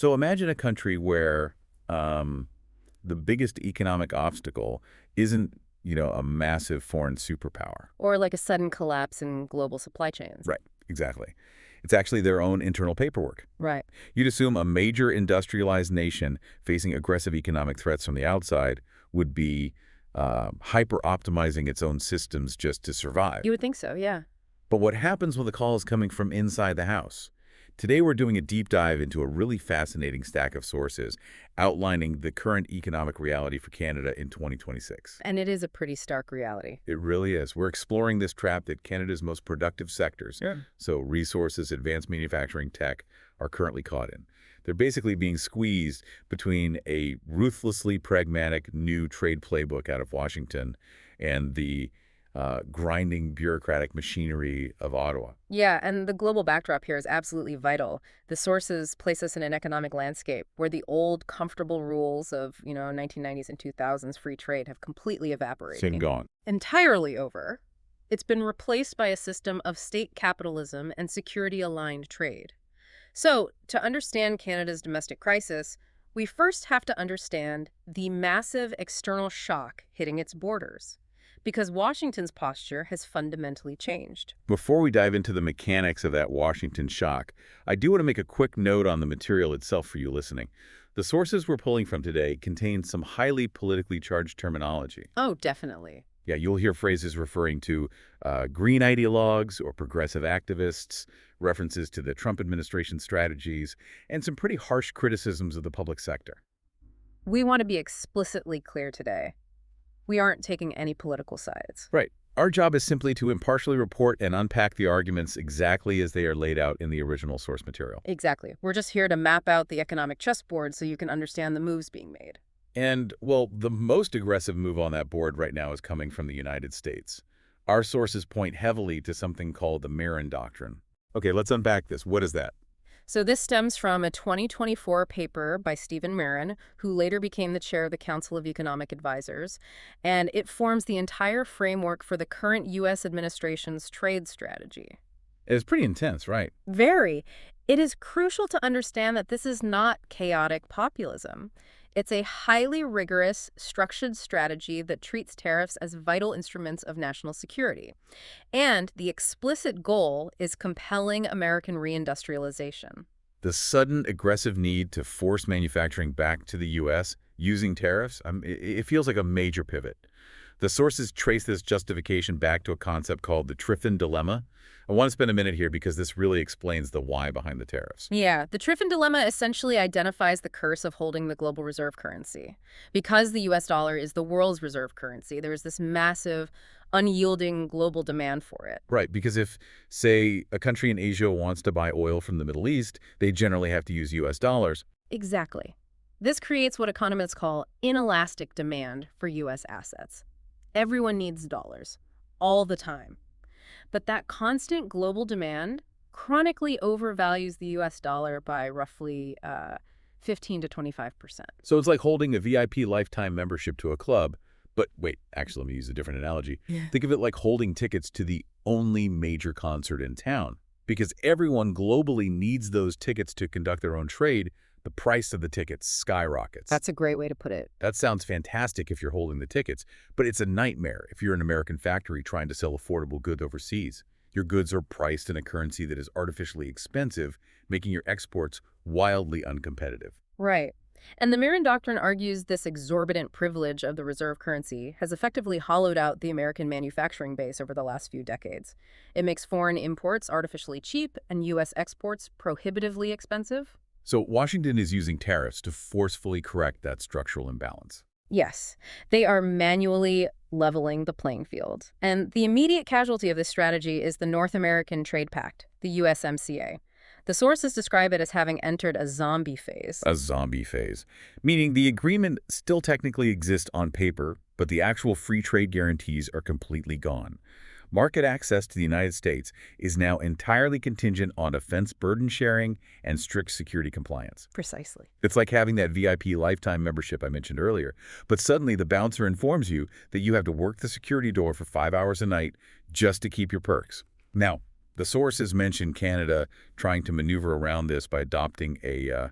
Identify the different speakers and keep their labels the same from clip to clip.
Speaker 1: So imagine a country where the biggest economic obstacle isn't, a massive foreign superpower.
Speaker 2: Or like a sudden collapse in global supply chains.
Speaker 1: Right, exactly. It's actually their own internal paperwork.
Speaker 2: Right.
Speaker 1: You'd assume a major industrialized nation facing aggressive economic threats from the outside would be hyper-optimizing its own systems just to survive.
Speaker 2: You would think so, yeah.
Speaker 1: But what happens when the call is coming from inside the house? Today, we're doing a deep dive into a really fascinating stack of sources outlining the current economic reality for Canada in 2026.
Speaker 2: And it is a pretty stark reality.
Speaker 1: It really is. We're exploring this trap that Canada's most productive sectors,
Speaker 3: Yeah.
Speaker 1: so resources, advanced manufacturing, tech, are currently caught in. They're basically being squeezed between a ruthlessly pragmatic new trade playbook out of Washington and the grinding bureaucratic machinery of Ottawa.
Speaker 2: Yeah, and the global backdrop here is absolutely vital. The sources place us in an economic landscape where the old, comfortable rules of, 1990s and 2000s free trade have completely evaporated.
Speaker 1: Same gone.
Speaker 2: Entirely over. It's been replaced by a system of state capitalism and security-aligned trade. So, to understand Canada's domestic crisis, we first have to understand the massive external shock hitting its borders, because Washington's posture has fundamentally changed.
Speaker 1: Before we dive into the mechanics of that Washington shock, I do want to make a quick note on the material itself for you listening. The sources we're pulling from today contain some highly politically charged terminology.
Speaker 2: Oh, definitely.
Speaker 1: Yeah, you'll hear phrases referring to green ideologues or progressive activists, references to the Trump administration strategies, and some pretty harsh criticisms of the public sector.
Speaker 2: We want to be explicitly clear today. We aren't taking any political sides.
Speaker 1: Right. Our job is simply to impartially report and unpack the arguments exactly as they are laid out in the original source material.
Speaker 2: Exactly. We're just here to map out the economic chessboard so you can understand the moves being made.
Speaker 1: And, well, the most aggressive move on that board right now is coming from the United States. Our sources point heavily to something called the Miran Doctrine. Okay, let's unpack this. What is that?
Speaker 2: So this stems from a 2024 paper by Stephen Miran, who later became the chair of the Council of Economic Advisors, and it forms the entire framework for the current U.S. administration's trade strategy.
Speaker 1: It's pretty intense, right?
Speaker 2: Very. It is crucial to understand that this is not chaotic populism. It's a highly rigorous, structured strategy that treats tariffs as vital instruments of national security. And the explicit goal is compelling American reindustrialization.
Speaker 1: The sudden aggressive need to force manufacturing back to the U.S. using tariffs, it feels like a major pivot. The sources trace this justification back to a concept called the Triffin dilemma. I want to spend a minute here because this really explains the why behind the tariffs.
Speaker 2: Yeah, the Triffin dilemma essentially identifies the curse of holding the global reserve currency. Because the U.S. dollar is the world's reserve currency, there is this massive, unyielding global demand for it.
Speaker 1: Right, because if, say, a country in Asia wants to buy oil from the Middle East, they generally have to use U.S. dollars.
Speaker 2: Exactly. This creates what economists call inelastic demand for U.S. assets. Everyone needs dollars, all the time. But that constant global demand chronically overvalues the U.S. dollar by roughly 15 to 25%.
Speaker 1: So it's like holding a VIP lifetime membership to a club. But wait, actually, let me use a different analogy.
Speaker 2: Yeah.
Speaker 1: Think of it like holding tickets to the only major concert in town. Because everyone globally needs those tickets to conduct their own trade, the price of the tickets skyrockets.
Speaker 2: That's a great way to put it.
Speaker 1: That sounds fantastic if you're holding the tickets, but it's a nightmare if you're an American factory trying to sell affordable goods overseas. Your goods are priced in a currency that is artificially expensive, making your exports wildly uncompetitive.
Speaker 2: Right. And the Miran Doctrine argues this exorbitant privilege of the reserve currency has effectively hollowed out the American manufacturing base over the last few decades. It makes foreign imports artificially cheap and U.S. exports prohibitively expensive.
Speaker 1: So Washington is using tariffs to forcefully correct that structural imbalance.
Speaker 2: Yes, they are manually leveling the playing field. And the immediate casualty of this strategy is the North American Trade Pact, the USMCA. The sources describe it as having entered a zombie phase.
Speaker 1: A zombie phase, meaning the agreement still technically exists on paper, but the actual free trade guarantees are completely gone. Market access to the United States is now entirely contingent on defense burden sharing and strict security compliance.
Speaker 2: Precisely.
Speaker 1: It's like having that VIP lifetime membership I mentioned earlier, but suddenly the bouncer informs you that you have to work the security door for 5 hours a night just to keep your perks. Now, the sources mention Canada trying to maneuver around this by adopting a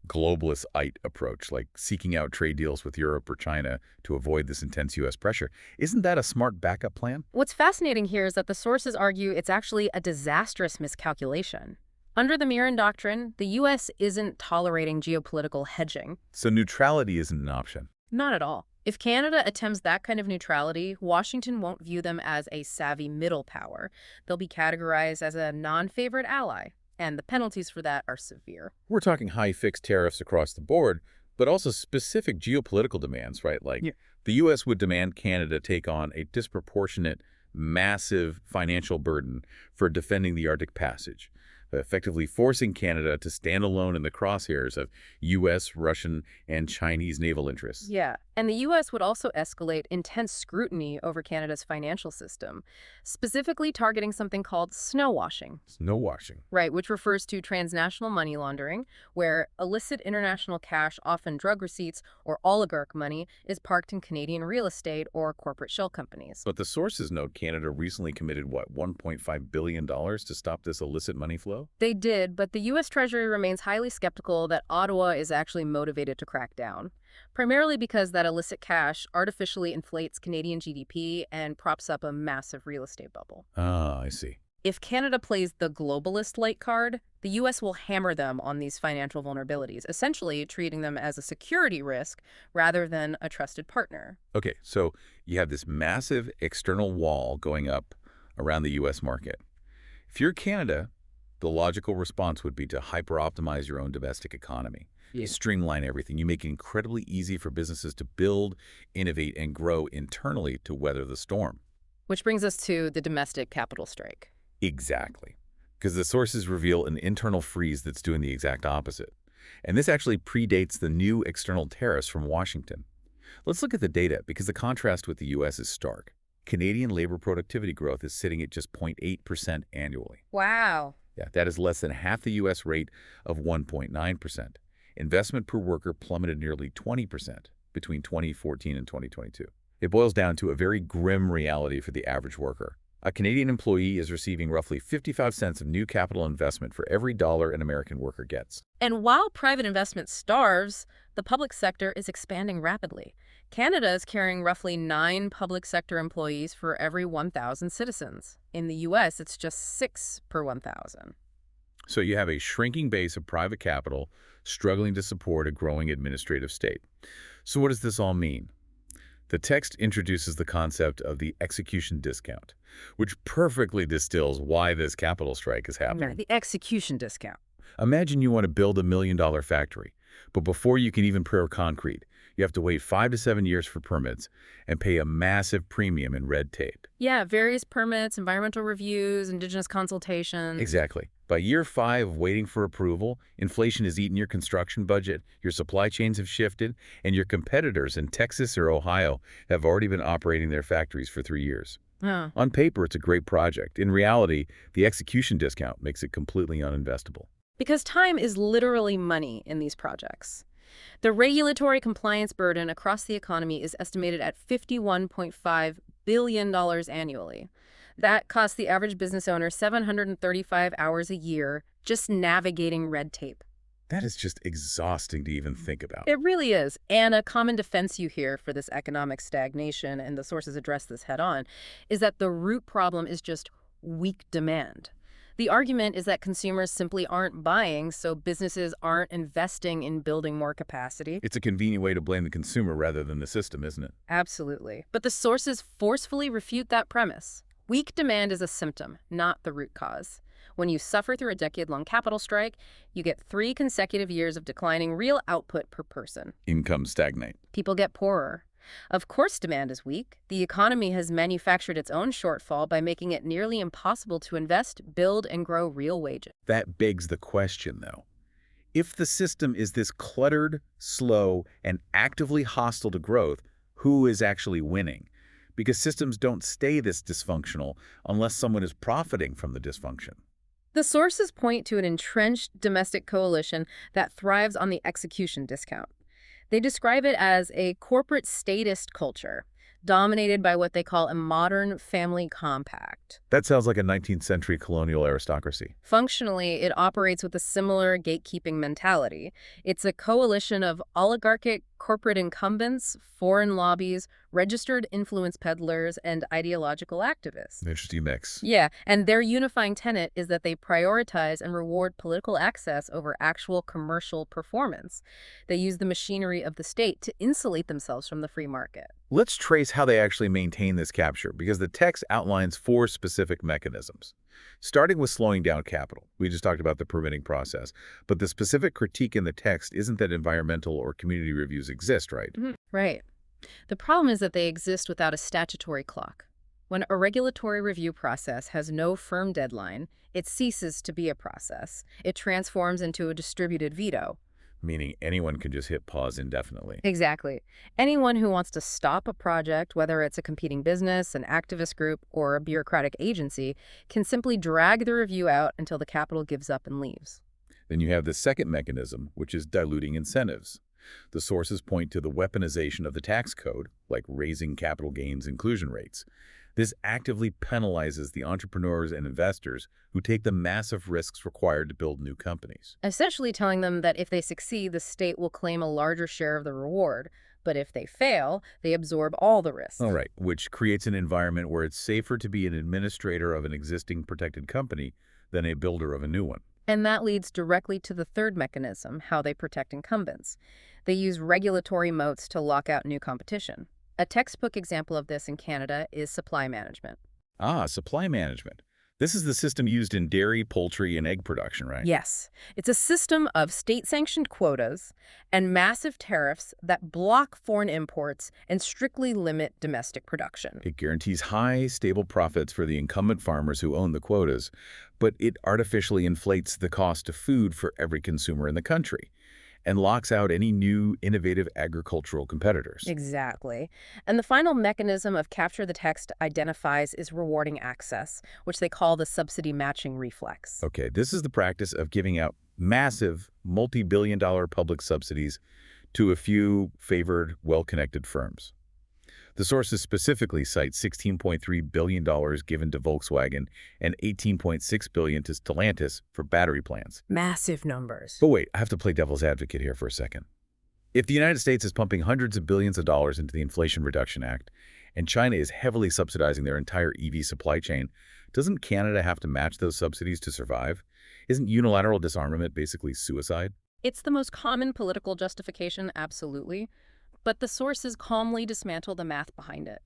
Speaker 1: globalist-ite approach, like seeking out trade deals with Europe or China to avoid this intense U.S. pressure. Isn't that a smart backup plan?
Speaker 2: What's fascinating here is that the sources argue it's actually a disastrous miscalculation. Under the Miran Doctrine, the U.S. isn't tolerating geopolitical hedging.
Speaker 1: So neutrality isn't an option.
Speaker 2: Not at all. If Canada attempts that kind of neutrality, Washington won't view them as a savvy middle power. They'll be categorized as a non-favored ally, and the penalties for that are severe.
Speaker 1: We're talking high fixed tariffs across the board, but also specific geopolitical demands, right? Like the U.S. would demand Canada take on a disproportionate, massive financial burden for defending the Arctic Passage, effectively forcing Canada to stand alone in the crosshairs of U.S., Russian, and Chinese naval interests.
Speaker 2: Yeah, and the U.S. would also escalate intense scrutiny over Canada's financial system, specifically targeting something called snow washing.
Speaker 1: Snow washing.
Speaker 2: Right, which refers to transnational money laundering, where illicit international cash, often drug receipts or oligarch money, is parked in Canadian real estate or corporate shell companies.
Speaker 1: But the sources note Canada recently committed, what, $1.5 billion to stop this illicit money flow?
Speaker 2: They did, but the U.S. Treasury remains highly skeptical that Ottawa is actually motivated to crack down, primarily because that illicit cash artificially inflates Canadian GDP and props up a massive real estate bubble.
Speaker 1: Ah, I see.
Speaker 2: If Canada plays the globalist light card, the U.S. will hammer them on these financial vulnerabilities, essentially treating them as a security risk rather than a trusted partner.
Speaker 1: Okay, so you have this massive external wall going up around the U.S. market. If you're Canada, the logical response would be to hyper-optimize your own domestic economy. You streamline everything. You make it incredibly easy for businesses to build, innovate, and grow internally to weather the storm.
Speaker 2: Which brings us to the domestic capital strike.
Speaker 1: Exactly. Because the sources reveal an internal freeze that's doing the exact opposite. And this actually predates the new external tariffs from Washington. Let's look at the data, because the contrast with the U.S. is stark. Canadian labor productivity growth is sitting at just 0.8% annually.
Speaker 2: Wow.
Speaker 1: Yeah, that is less than half the U.S. rate of 1.9%. Investment per worker plummeted nearly 20% between 2014 and 2022. It boils down to a very grim reality for the average worker. A Canadian employee is receiving roughly 55 cents of new capital investment for every dollar an American worker gets.
Speaker 2: And while private investment starves, the public sector is expanding rapidly. Canada is carrying roughly 9 public sector employees for every 1,000 citizens. In the U.S., it's just 6 per 1,000.
Speaker 1: So you have a shrinking base of private capital struggling to support a growing administrative state. So what does this all mean? The text introduces the concept of the execution discount, which perfectly distills why this capital strike is happening.
Speaker 2: The execution discount.
Speaker 1: Imagine you want to build $1 million factory, but before you can even pour concrete, you have to wait 5 to 7 years for permits and pay a massive premium in red tape.
Speaker 2: Yeah, various permits, environmental reviews, indigenous consultations.
Speaker 1: Exactly. By year 5 of waiting for approval, inflation has eaten your construction budget, your supply chains have shifted, and your competitors in Texas or Ohio have already been operating their factories for 3 years.
Speaker 2: Huh.
Speaker 1: On paper, it's a great project. In reality, the execution discount makes it completely uninvestable.
Speaker 2: Because time is literally money in these projects. The regulatory compliance burden across the economy is estimated at $51.5 billion annually. That costs the average business owner 735 hours a year just navigating red tape.
Speaker 1: That is just exhausting to even think about.
Speaker 2: It really is. And a common defense you hear for this economic stagnation, and the sources address this head on, is that the root problem is just weak demand. The argument is that consumers simply aren't buying, so businesses aren't investing in building more capacity.
Speaker 1: It's a convenient way to blame the consumer rather than the system, isn't it?
Speaker 2: Absolutely. But the sources forcefully refute that premise. Weak demand is a symptom, not the root cause. When you suffer through a decade-long capital strike, you get 3 consecutive years of declining real output per person.
Speaker 1: Incomes stagnate.
Speaker 2: People get poorer. Of course demand is weak. The economy has manufactured its own shortfall by making it nearly impossible to invest, build, and grow real wages.
Speaker 1: That begs the question, though. If the system is this cluttered, slow, and actively hostile to growth, who is actually winning? Because systems don't stay this dysfunctional unless someone is profiting from the dysfunction.
Speaker 2: The sources point to an entrenched domestic coalition that thrives on the execution discount. They describe it as a corporate statist culture. dominated by what they call a modern family compact.
Speaker 1: That sounds like a 19th century colonial aristocracy.
Speaker 2: Functionally, it operates with a similar gatekeeping mentality. It's a coalition of oligarchic corporate incumbents, foreign lobbies, registered influence peddlers, and ideological activists.
Speaker 1: An interesting mix.
Speaker 2: Yeah, and their unifying tenet is that they prioritize and reward political access over actual commercial performance. They use the machinery of the state to insulate themselves from the free market.
Speaker 1: Let's trace how they actually maintain this capture, because the text outlines 4 specific mechanisms. Starting with slowing down capital. We just talked about the permitting process, but the specific critique in the text isn't that environmental or community reviews exist, right?
Speaker 2: Right. The problem is that they exist without a statutory clock. When a regulatory review process has no firm deadline, it ceases to be a process. It transforms into a distributed veto.
Speaker 1: Meaning anyone can just hit pause indefinitely.
Speaker 2: Exactly. Anyone who wants to stop a project, whether it's a competing business, an activist group, or a bureaucratic agency, can simply drag the review out until the capital gives up and leaves.
Speaker 1: Then you have the second mechanism, which is diluting incentives. The sources point to the weaponization of the tax code, like raising capital gains inclusion rates. This actively penalizes the entrepreneurs and investors who take the massive risks required to build new companies.
Speaker 2: Essentially telling them that if they succeed, the state will claim a larger share of the reward. But if they fail, they absorb all the risk.
Speaker 1: All right, which creates an environment where it's safer to be an administrator of an existing protected company than a builder of a new one.
Speaker 2: And that leads directly to the third mechanism, how they protect incumbents. They use regulatory moats to lock out new competition. A textbook example of this in Canada is supply management.
Speaker 1: Supply management. This is the system used in dairy, poultry, and egg production, right?
Speaker 2: Yes, it's a system of state-sanctioned quotas and massive tariffs that block foreign imports and strictly limit domestic production.
Speaker 1: It guarantees high, stable profits for the incumbent farmers who own the quotas, but it artificially inflates the cost of food for every consumer in the country and locks out any new, innovative agricultural competitors.
Speaker 2: Exactly. And the final mechanism of capture the text identifies is rewarding access, which they call the subsidy matching reflex.
Speaker 1: Okay, this is the practice of giving out massive, multi-billion-dollar public subsidies to a few favored, well-connected firms. The sources specifically cite $16.3 billion given to Volkswagen and $18.6 billion to Stellantis for battery plants.
Speaker 2: Massive numbers.
Speaker 1: But wait, I have to play devil's advocate here for a second. If the United States is pumping hundreds of billions of dollars into the Inflation Reduction Act, and China is heavily subsidizing their entire EV supply chain, doesn't Canada have to match those subsidies to survive? Isn't unilateral disarmament basically suicide?
Speaker 2: It's the most common political justification, absolutely. But the sources calmly dismantle the math behind it.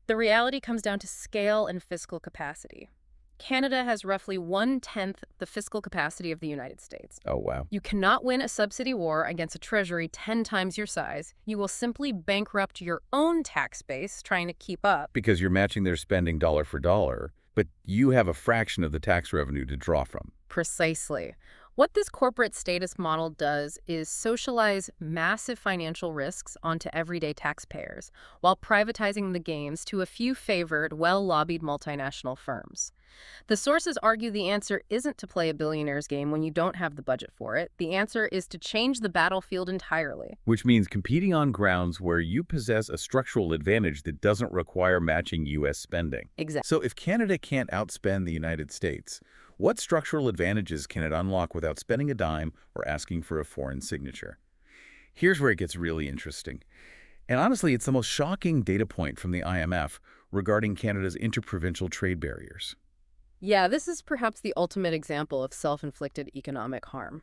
Speaker 2: The reality comes down to scale and fiscal capacity. Canada has roughly 1/10 the fiscal capacity of the United States.
Speaker 1: Oh, wow.
Speaker 2: You cannot win a subsidy war against a treasury 10 times your size. You will simply bankrupt your own tax base trying to keep up.
Speaker 1: Because you're matching their spending dollar for dollar, but you have a fraction of the tax revenue to draw from.
Speaker 2: Precisely. What this corporate status model does is socialize massive financial risks onto everyday taxpayers, while privatizing the gains to a few favored, well-lobbied multinational firms. The sources argue the answer isn't to play a billionaire's game when you don't have the budget for it. The answer is to change the battlefield entirely.
Speaker 1: Which means competing on grounds where you possess a structural advantage that doesn't require matching U.S. spending.
Speaker 2: Exactly.
Speaker 1: So if Canada can't outspend the United States, what structural advantages can it unlock without spending a dime or asking for a foreign signature? Here's where it gets really interesting. And honestly, it's the most shocking data point from the IMF regarding Canada's interprovincial trade barriers.
Speaker 2: Yeah, this is perhaps the ultimate example of self-inflicted economic harm.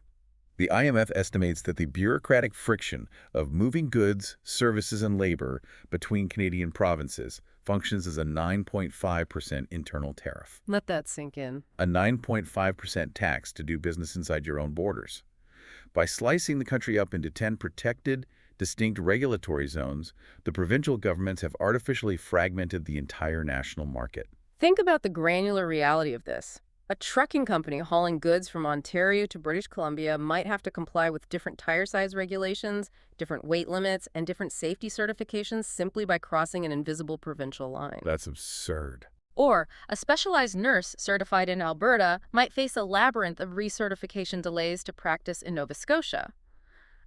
Speaker 1: The IMF estimates that the bureaucratic friction of moving goods, services, and labor between Canadian provinces functions as a 9.5% internal tariff.
Speaker 2: Let that sink in.
Speaker 1: A 9.5% tax to do business inside your own borders. By slicing the country up into 10 protected, distinct regulatory zones, the provincial governments have artificially fragmented the entire national market.
Speaker 2: Think about the granular reality of this. A trucking company hauling goods from Ontario to British Columbia might have to comply with different tire size regulations, different weight limits, and different safety certifications simply by crossing an invisible provincial line.
Speaker 1: That's absurd.
Speaker 2: Or a specialized nurse certified in Alberta might face a labyrinth of recertification delays to practice in Nova Scotia.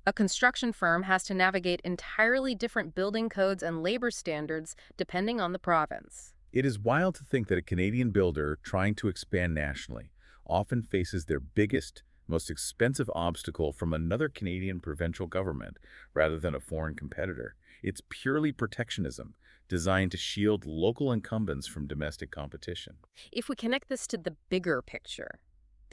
Speaker 2: A construction firm has to navigate entirely different building codes and labor standards depending on the province.
Speaker 1: It is wild to think that a Canadian builder trying to expand nationally often faces their biggest, most expensive obstacle from another Canadian provincial government rather than a foreign competitor. It's purely protectionism, designed to shield local incumbents from domestic competition.
Speaker 2: If we connect this to the bigger picture,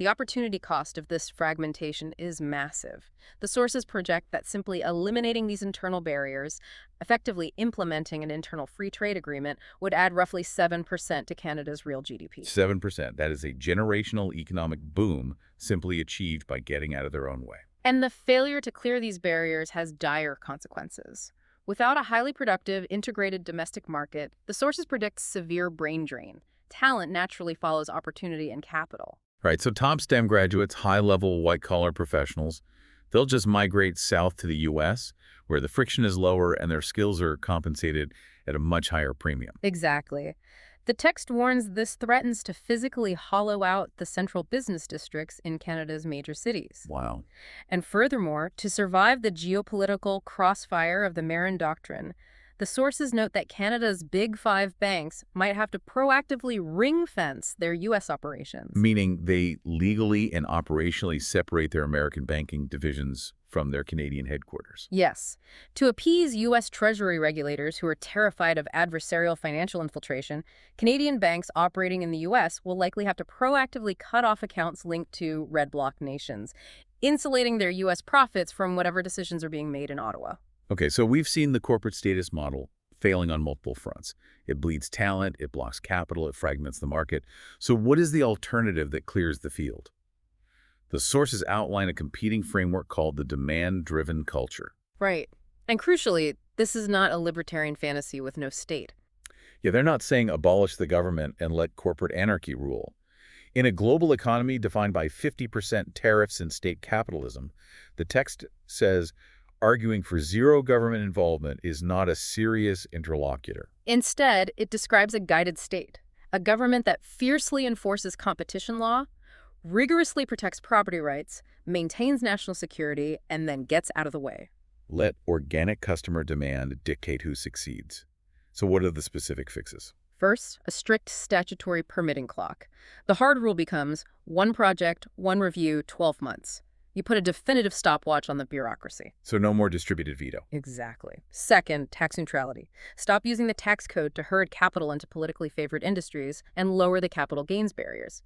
Speaker 2: the opportunity cost of this fragmentation is massive. The sources project that simply eliminating these internal barriers, effectively implementing an internal free trade agreement, would add roughly 7% to Canada's real GDP.
Speaker 1: 7%. That is a generational economic boom simply achieved by getting out of their own way.
Speaker 2: And the failure to clear these barriers has dire consequences. Without a highly productive, integrated domestic market, the sources predict severe brain drain. Talent naturally follows opportunity and capital.
Speaker 1: Right, so top STEM graduates, high-level white-collar professionals, they'll just migrate south to the U.S., where the friction is lower and their skills are compensated at a much higher premium.
Speaker 2: Exactly. The text warns this threatens to physically hollow out the central business districts in Canada's major cities.
Speaker 1: Wow.
Speaker 2: And furthermore, to survive the geopolitical crossfire of the Miran Doctrine, the sources note that Canada's Big Five banks might have to proactively ring-fence their U.S. operations.
Speaker 1: Meaning they legally and operationally separate their American banking divisions from their Canadian headquarters.
Speaker 2: Yes. To appease U.S. Treasury regulators who are terrified of adversarial financial infiltration, Canadian banks operating in the U.S. will likely have to proactively cut off accounts linked to red bloc nations, insulating their U.S. profits from whatever decisions are being made in Ottawa.
Speaker 1: Okay, so we've seen the corporate status model failing on multiple fronts. It bleeds talent, it blocks capital, it fragments the market. So what is the alternative that clears the field? The sources outline a competing framework called the demand-driven culture.
Speaker 2: Right. And crucially, this is not a libertarian fantasy with no state.
Speaker 1: Yeah, they're not saying abolish the government and let corporate anarchy rule. In a global economy defined by 50% tariffs and state capitalism, the text says arguing for zero government involvement is not a serious interlocutor.
Speaker 2: Instead, it describes a guided state, a government that fiercely enforces competition law, rigorously protects property rights, maintains national security, and then gets out of the way.
Speaker 1: Let organic customer demand dictate who succeeds. So what are the specific fixes?
Speaker 2: First, a strict statutory permitting clock. The hard rule becomes one project, one review, 12 months. You put a definitive stopwatch on the bureaucracy.
Speaker 1: So no more distributed veto.
Speaker 2: Exactly. Second, tax neutrality. Stop using the tax code to herd capital into politically favored industries and lower the capital gains barriers.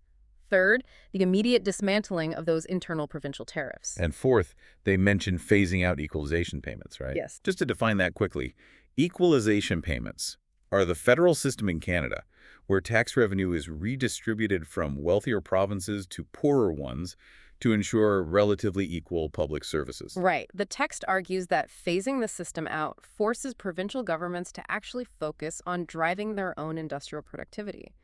Speaker 2: Third, the immediate dismantling of those internal provincial tariffs.
Speaker 1: And fourth, they mention phasing out equalization payments, right?
Speaker 2: Yes.
Speaker 1: Just to define that quickly, equalization payments are the federal system in Canada where tax revenue is redistributed from wealthier provinces to poorer ones to ensure relatively equal public services.
Speaker 2: Right. The text argues that phasing the system out forces provincial governments to actually focus on driving their own industrial productivity.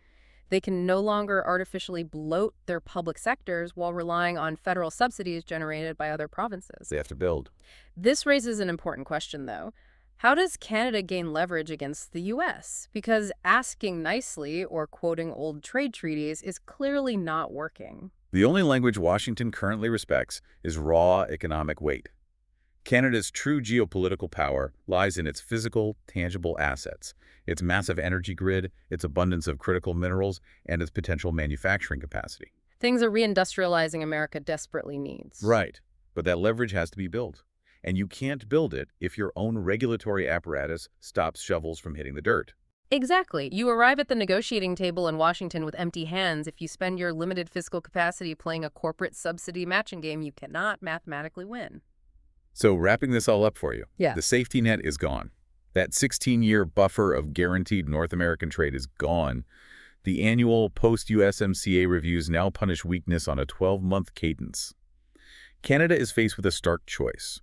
Speaker 2: They can no longer artificially bloat their public sectors while relying on federal subsidies generated by other provinces.
Speaker 1: They have to build.
Speaker 2: This raises an important question, though. How does Canada gain leverage against the U.S.? Because asking nicely or quoting old trade treaties is clearly not working.
Speaker 1: The only language Washington currently respects is raw economic weight. Canada's true geopolitical power lies in its physical, tangible assets, its massive energy grid, its abundance of critical minerals, and its potential manufacturing capacity.
Speaker 2: Things a reindustrializing America desperately needs.
Speaker 1: Right, but that leverage has to be built. And you can't build it if your own regulatory apparatus stops shovels from hitting the dirt.
Speaker 2: Exactly. You arrive at the negotiating table in Washington with empty hands if you spend your limited fiscal capacity playing a corporate subsidy matching game you cannot mathematically win.
Speaker 1: So wrapping this all up for you,
Speaker 2: Yeah.
Speaker 1: the safety net is gone. That 16-year buffer of guaranteed North American trade is gone. The annual post-USMCA reviews now punish weakness on a 12-month cadence. Canada is faced with a stark choice.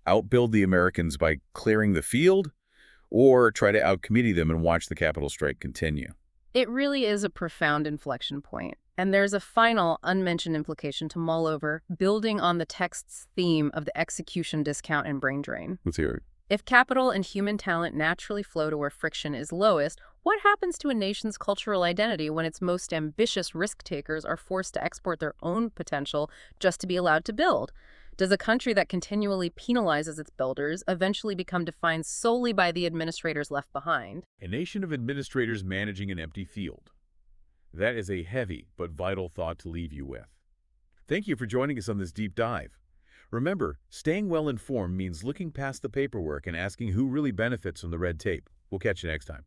Speaker 1: Outbuild the Americans by clearing the field, or try to outcommittee them and watch the capital strike continue.
Speaker 2: It really is a profound inflection point. And there's a final unmentioned implication to mull over, building on the text's theme of the execution discount and brain drain.
Speaker 1: Let's hear it.
Speaker 2: If capital and human talent naturally flow to where friction is lowest, what happens to a nation's cultural identity when its most ambitious risk-takers are forced to export their own potential just to be allowed to build? Does a country that continually penalizes its builders eventually become defined solely by the administrators left behind?
Speaker 1: A nation of administrators managing an empty field. That is a heavy but vital thought to leave you with. Thank you for joining us on this deep dive. Remember, staying well informed means looking past the paperwork and asking who really benefits from the red tape. We'll catch you next time.